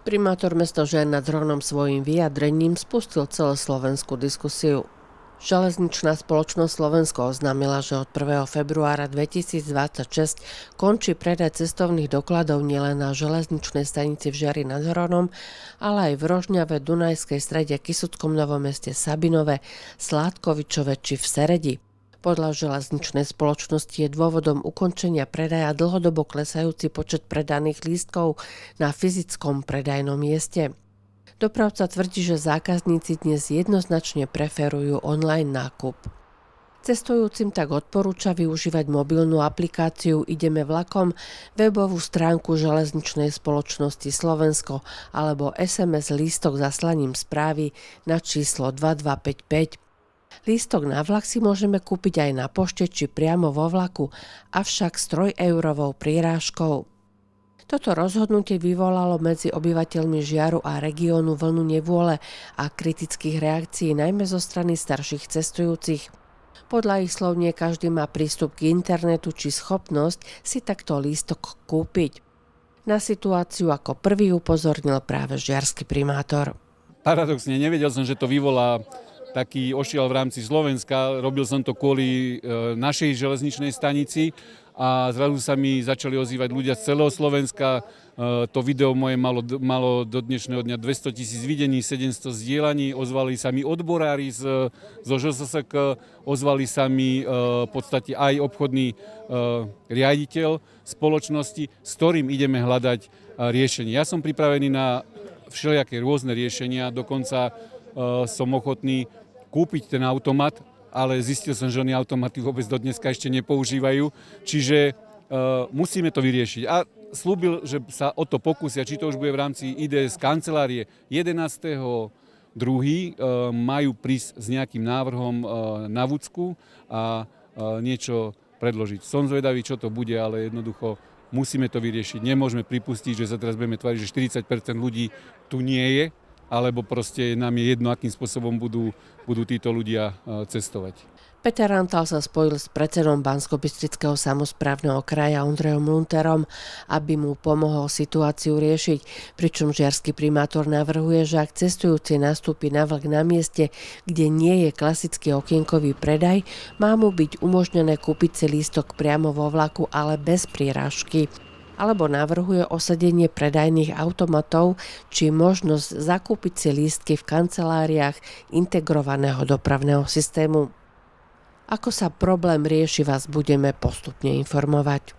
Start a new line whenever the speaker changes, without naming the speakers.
Primátor mesta Žilina nad Hronom svojím vyjadrením spustil celoslovenskú diskusiu. Železničná spoločnosť Slovensko oznámila, že od 1. februára 2026 končí predaj cestovných dokladov nielen na železničnej stanici v Žiari nad Hronom, ale aj v Rožňave, Dunajskej Strede, Kysuckom Novom Meste, Sabinove, Sládkovičove či v Seredi. Podľa železničnej spoločnosti je dôvodom ukončenia predaja dlhodobo klesajúci počet predaných lístkov na fyzickom predajnom mieste. Dopravca tvrdí, že zákazníci dnes jednoznačne preferujú online nákup. Cestujúcim tak odporúča využívať mobilnú aplikáciu Ideme vlakom, webovú stránku železničnej spoločnosti Slovensko alebo SMS lístok zaslaním správy na číslo 2255. Lístok na vlak si môžeme kúpiť aj na pošte či priamo vo vlaku, avšak s 3-eurovou prirážkou. Toto rozhodnutie vyvolalo medzi obyvateľmi Žiaru a regiónu vlnu nevôle a kritických reakcií najmä zo strany starších cestujúcich. Podľa ich slov nie každý má prístup k internetu či schopnosť si takto lístok kúpiť. Na situáciu ako prvý upozornil práve žiarsky primátor.
Paradoxne, nevedel som, že to vyvolá taký ošial v rámci Slovenska. Robil som to kvôli našej železničnej stanici a zrazu sa mi začali ozývať ľudia z celého Slovenska. To video moje malo do dnešného dňa 200 000 videní, 700 zdieľaní. Ozvali sa mi odborári zo ŽSSK, ozvali sa mi v podstate aj obchodný riaditeľ spoločnosti, s ktorým ideme hľadať riešenie. Ja som pripravený na všelijaké rôzne riešenia, dokonca som ochotný kúpiť ten automat, ale zistil som, že oni automaty vôbec do dneska ešte nepoužívajú, čiže musíme to vyriešiť. A slúbil, že sa o to pokúsia, či to už bude v rámci IDS kancelárie 11.2. Majú prísť s nejakým návrhom na Vucku a niečo predložiť. Som zvedavý, čo to bude, ale jednoducho musíme to vyriešiť. Nemôžeme pripustiť, že sa teraz budeme tváriť, že 40% ľudí tu nie je, alebo proste nám je jedno, akým spôsobom budú títo ľudia cestovať.
Peter Rantal sa spojil s predsedom Banskobystrického samosprávneho kraja Ondrejom Lunterom, aby mu pomohol situáciu riešiť, pričom žiarsky primátor navrhuje, že ak cestujúci nastúpi na vlak na mieste, kde nie je klasický okienkový predaj, má mu byť umožnené kúpiť si lístok priamo vo vlaku, ale bez prirážky. Alebo navrhuje osadenie predajných automatov či možnosť zakúpiť si lístky v kanceláriách integrovaného dopravného systému. Ako sa problém rieši, vás budeme postupne informovať.